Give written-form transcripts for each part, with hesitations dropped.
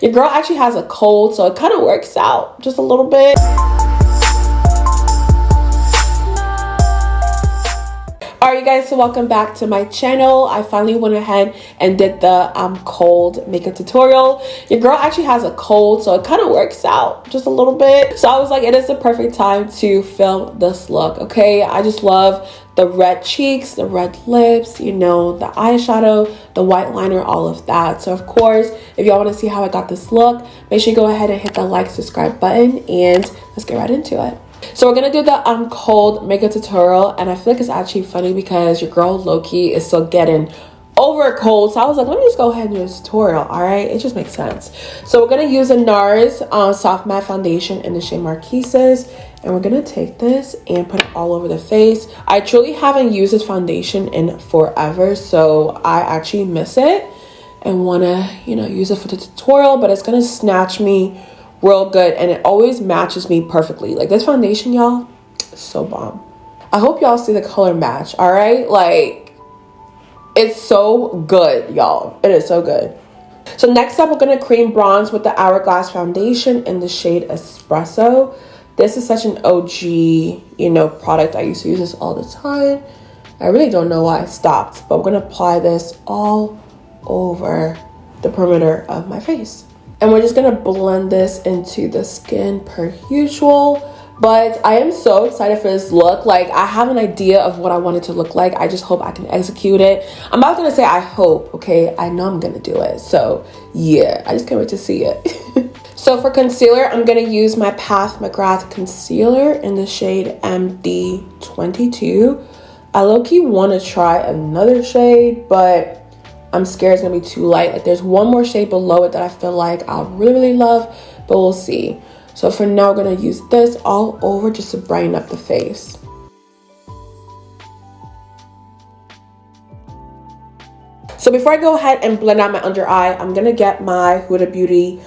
Your girl actually has a cold, so it kind of works out just a little bit. Alright, you guys, so welcome back to my channel. I finally went ahead and did the cold makeup tutorial. Your girl actually has a cold, so it kind of works out just a little bit. So I was like, it is the perfect time to film this look, okay? I just love the red cheeks, the red lips, you know, the eyeshadow, the white liner, all of that. So of course, if y'all want to see how I got this look, make sure you go ahead and hit that like, subscribe button, and let's get right into it. So we're gonna do the cold makeup tutorial, and I feel like it's actually funny because your girl low-key is still getting over a cold. So I was like, let me just go ahead and do a tutorial. All right, it just makes sense. So we're gonna use a NARS soft matte foundation in the shade Marquises, and we're gonna take this and put it all over the face. I truly haven't used this foundation in forever, so I actually miss it and wanna, you know, use it for the tutorial, but it's gonna snatch me real good, and it always matches me perfectly. Like, this foundation, y'all, is so bomb. I hope y'all see the color match. All right, like, it's so good, y'all. It is so good. So next up, we're gonna cream bronze with the Hourglass foundation in the shade Espresso. This is such an OG, you know, product. I used to use this all the time. I really don't know why I stopped, but we're gonna apply this all over the perimeter of my face. And we're just gonna blend this into the skin per usual. But I am so excited for this look. Like, I have an idea of what I want it to look like. I just hope I can execute it. I'm not gonna say I hope, okay? I know I'm gonna do it. So yeah, I just can't wait to see it. So for concealer, I'm gonna use my Path McGrath concealer in the shade MD22. I low-key wanna try another shade, but I'm scared it's gonna be too light. Like, there's one more shade below it that I feel like I'll really love, but we'll see. So for now, we're gonna use this all over just to brighten up the face. So before I go ahead and blend out my under eye, I'm gonna get my Huda Beauty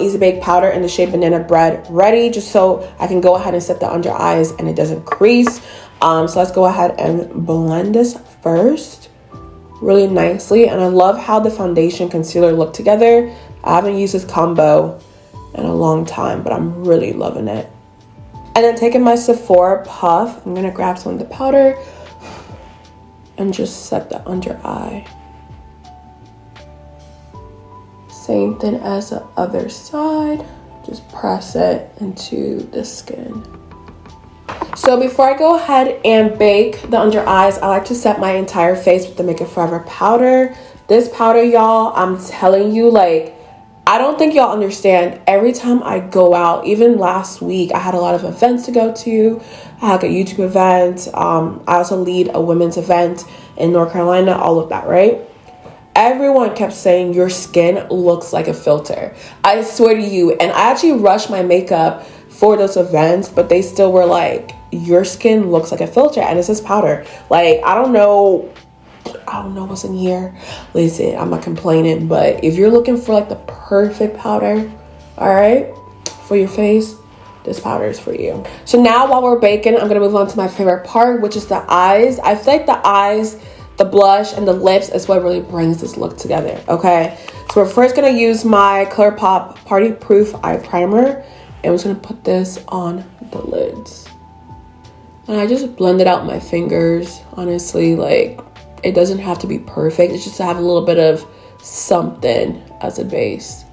Easy Bake Powder in the shade Banana Bread ready, just so I can go ahead and set the under eyes and it doesn't crease. So let's go ahead and blend this first really nicely. And I love how the foundation concealer look together. I haven't used this combo in a long time, but I'm really loving it. And then taking my Sephora puff, I'm gonna grab some of the powder and just set the under eye. Same thing as the other side, just press it into the skin. So before I go ahead and bake the under eyes, I like to set my entire face with the Make It Forever powder. This powder, y'all, I'm telling you, like, I don't think y'all understand. Every time I go out, even last week, I had a lot of events to go to. I had like a YouTube event. I also lead a women's event in North Carolina, all of that, right? Everyone kept saying your skin looks like a filter. I swear to you. And I actually rushed my makeup for those events, but they still were like, your skin looks like a filter, and it's this powder. Like, I don't know what's in here. Listen, I'm not complaining, but if you're looking for like the perfect powder, all right, for your face, this powder is for you. So now while we're baking, I'm gonna move on to my favorite part, which is the eyes. I feel like the eyes, the blush, and the lips is what really brings this look together, okay? So we're first gonna use my ColourPop Party Proof Eye Primer, and we're just gonna put this on the lids. And I just blended out my fingers, honestly. Like, it doesn't have to be perfect. It's just to have a little bit of something as a base.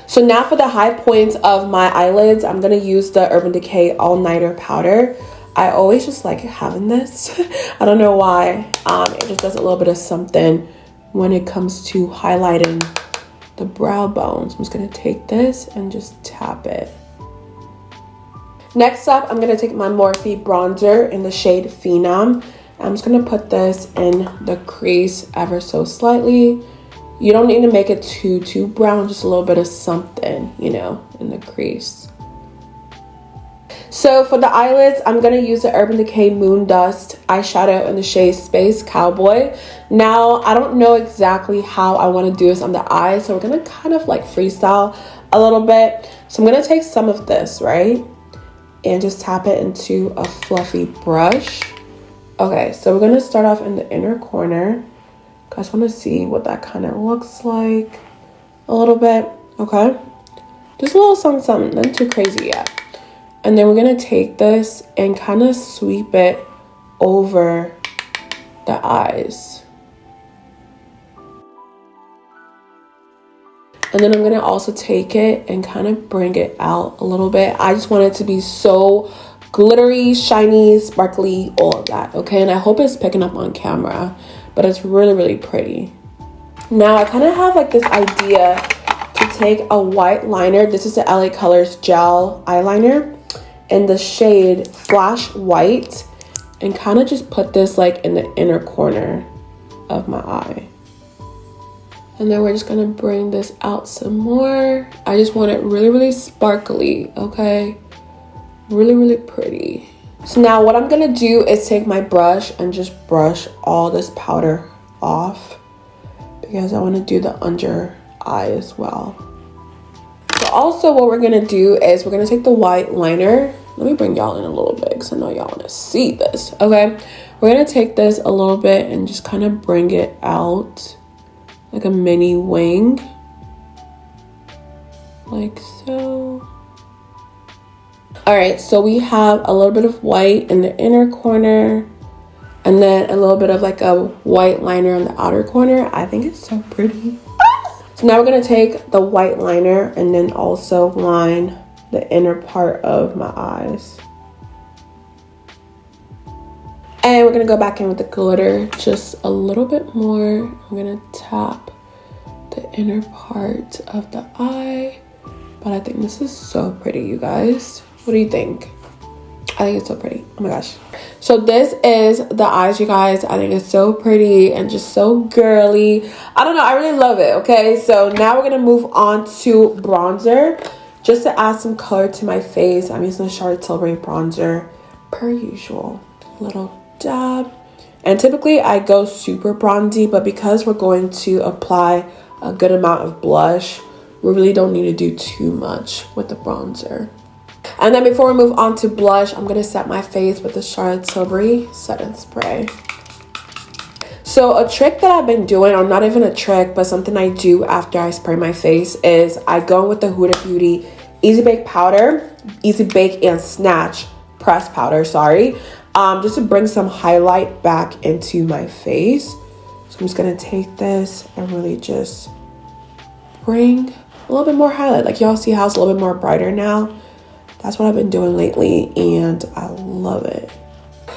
So now for the high points of my eyelids, I'm gonna use the Urban Decay All Nighter powder. I always just like having this. I don't know why. It just does a little bit of something when it comes to highlighting the brow bones. I'm just gonna take this and just tap it. Next up, I'm gonna take my Morphe bronzer in the shade Phenom. I'm just gonna put this in the crease ever so slightly. You don't need to make it too brown, just a little bit of something, you know, in the crease. So for the eyelids, I'm gonna use the Urban Decay Moon Dust eyeshadow in the shade Space Cowboy. Now, I don't know exactly how I wanna do this on the eyes, so we're gonna kind of like freestyle a little bit. So I'm gonna take some of this, right? And just tap it into a fluffy brush. Okay, so we're gonna start off in the inner corner. I just wanna see what that kind of looks like a little bit, okay? Just a little something, something, nothing too crazy yet. And then we're gonna take this and kind of sweep it over the eyes. And then I'm gonna also take it and kind of bring it out a little bit. I just want it to be so glittery, shiny, sparkly, all of that, okay? And I hope it's picking up on camera, but it's really, really pretty. Now I kind of have like this idea to take a white liner. This is the LA Colors gel eyeliner in the shade Flash White, and kind of just put this like in the inner corner of my eye. And then we're just gonna bring this out some more. I just want it really, really sparkly, okay? Really, really pretty. So now what I'm gonna do is take my brush and just brush all this powder off, because I wanna do the under eye as well. So also what we're gonna do is we're gonna take the white liner. Let me bring y'all in a little bit because I know y'all wanna see this, okay? We're gonna take this a little bit and just kind of bring it out like a mini wing, like so. All right, so we have a little bit of white in the inner corner, and then a little bit of like a white liner on the outer corner. I think it's so pretty. So now we're gonna take the white liner and then also line the inner part of my eyes. And we're gonna go back in with the glitter just a little bit more. I'm gonna tap the inner part of the eye. But I think this is so pretty, you guys. What do you think? I think it's so pretty. Oh my gosh. So this is the eyes, you guys. I think it's so pretty and just so girly. I don't know, I really love it, okay? So now we're gonna move on to bronzer. Just to add some color to my face, I'm using the Charlotte Tilbury bronzer per usual. Little dab. And typically I go super bronzy, but because we're going to apply a good amount of blush, we really don't need to do too much with the bronzer. And then before we move on to blush, I'm going to set my face with the Charlotte Tilbury Setting Spray. So a trick that I've been doing, or not even a trick, but something I do after I spray my face, is I go with the Huda Beauty Easy Bake Powder, Easy Bake and Snatch Press Powder, sorry. Just to bring some highlight back into my face. So I'm just going to take this and really just bring a little bit more highlight. Like y'all see how it's a little bit more brighter now? That's what I've been doing lately and I love it.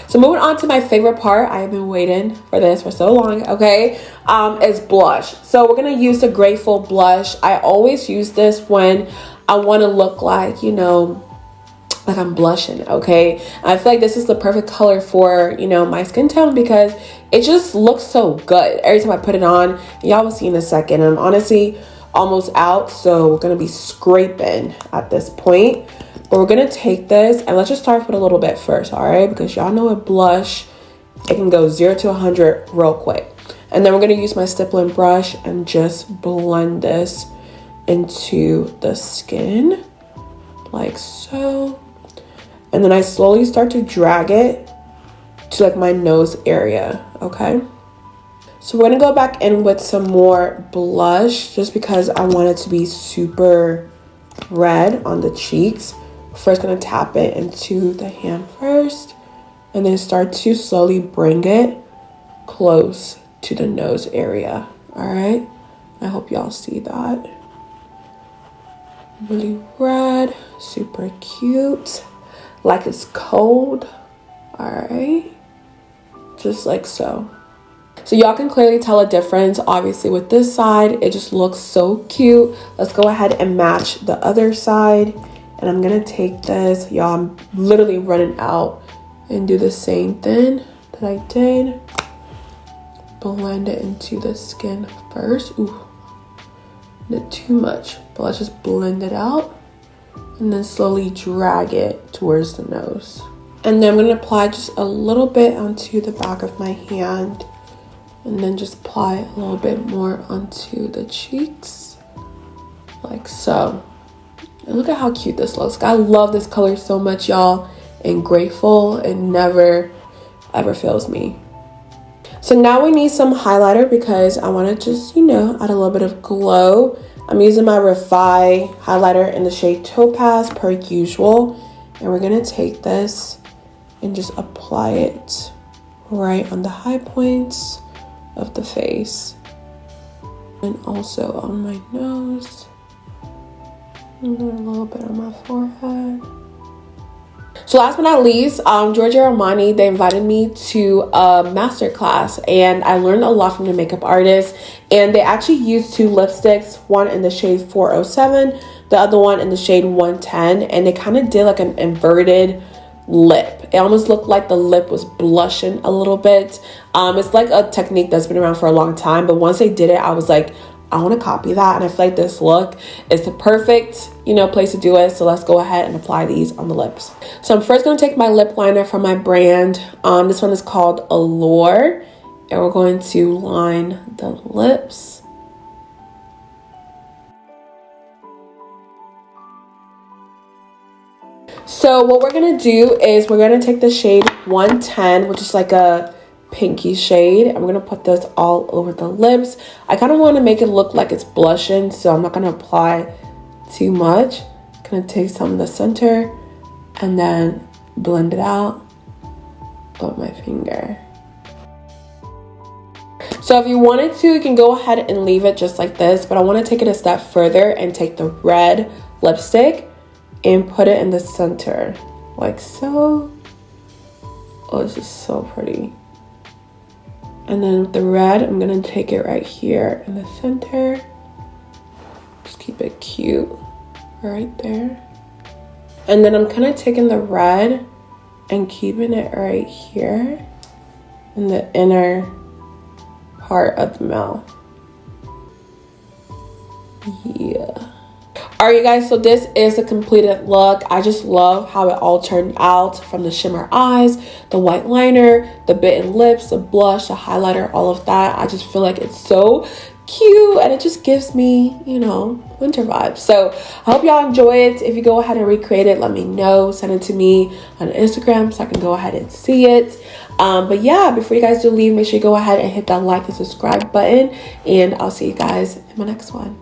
So moving on to my favorite part, I have been waiting for this for so long, okay, is blush. So we're gonna use the Grateful blush. I always use this when I wanna look like, you know, like I'm blushing, okay? I feel like this is the perfect color for, you know, my skin tone because it just looks so good every time I put it on. Y'all will see in a second. I'm honestly almost out, so we're gonna be scraping at this point. But we're gonna take this and let's just start with a little bit first, all right? Because y'all know with blush, it can go 0 to 100 real quick. And then we're gonna use my stippling brush and just blend this into the skin, like so. And then I slowly start to drag it to like my nose area, okay? So we're gonna go back in with some more blush just because I want it to be super red on the cheeks. First gonna tap it into the hand first and then start to slowly bring it close to the nose area, all right? I hope y'all see that. Really red, super cute, like it's cold, all right? Just like so. So y'all can clearly tell a difference. Obviously with this side, it just looks so cute. Let's go ahead and match the other side. And I'm gonna take this, y'all, I'm literally running out and do the same thing that I did. Blend it into the skin first. Ooh, not too much, but let's just blend it out and then slowly drag it towards the nose. And then I'm gonna apply just a little bit onto the back of my hand and then just apply a little bit more onto the cheeks, like so. And look at how cute this looks. I love this color so much, y'all. And Grateful, it never ever fails me. So now we need some highlighter because I want to just, you know, add a little bit of glow. I'm using my Refi highlighter in the shade Topaz per usual. And we're going to take this and just apply it right on the high points of the face. And also on my nose. And then a little bit on my forehead. So last but not least, Giorgio Armani, they invited me to a masterclass, and I learned a lot from the makeup artist. And they actually used 2 lipsticks, one in the shade 407, the other one in the shade 110, and they kind of did like an inverted lip. It almost looked like the lip was blushing a little bit. It's like a technique that's been around for a long time, but once they did it, I was like, I want to copy that, and I feel like this look is the perfect, place to do it. So let's go ahead and apply these on the lips. So I'm first going to take my lip liner from my brand. This one is called Allure, and we're going to line the lips. So what we're going to do is we're going to take the shade 110, which is like a pinky shade, and we're going to put this all over the lips. I kind of want to make it look like it's blushing, so I'm not going to apply too much. I'm going to take some in the center and then blend it out with my finger. So if you wanted to, you can go ahead and leave it just like this, but I want to take it a step further and take the red lipstick and put it in the center like so. Oh, this is so pretty. And then with the red, I'm going to take it right here in the center. Just keep it cute right there. And then I'm kind of taking the red and keeping it right here in the inner part of the mouth. Yeah. Alright, you guys, so this is the completed look. I just love how it all turned out, from the shimmer eyes, the white liner, the bitten lips, the blush, the highlighter, all of that. I just feel like it's so cute, and it just gives me, winter vibes. So I hope y'all enjoy it. If you go ahead and recreate it, let me know. Send it to me on Instagram so I can go ahead and see it. But yeah, before you guys do leave, make sure you go ahead and hit that like and subscribe button, and I'll see you guys in my next one.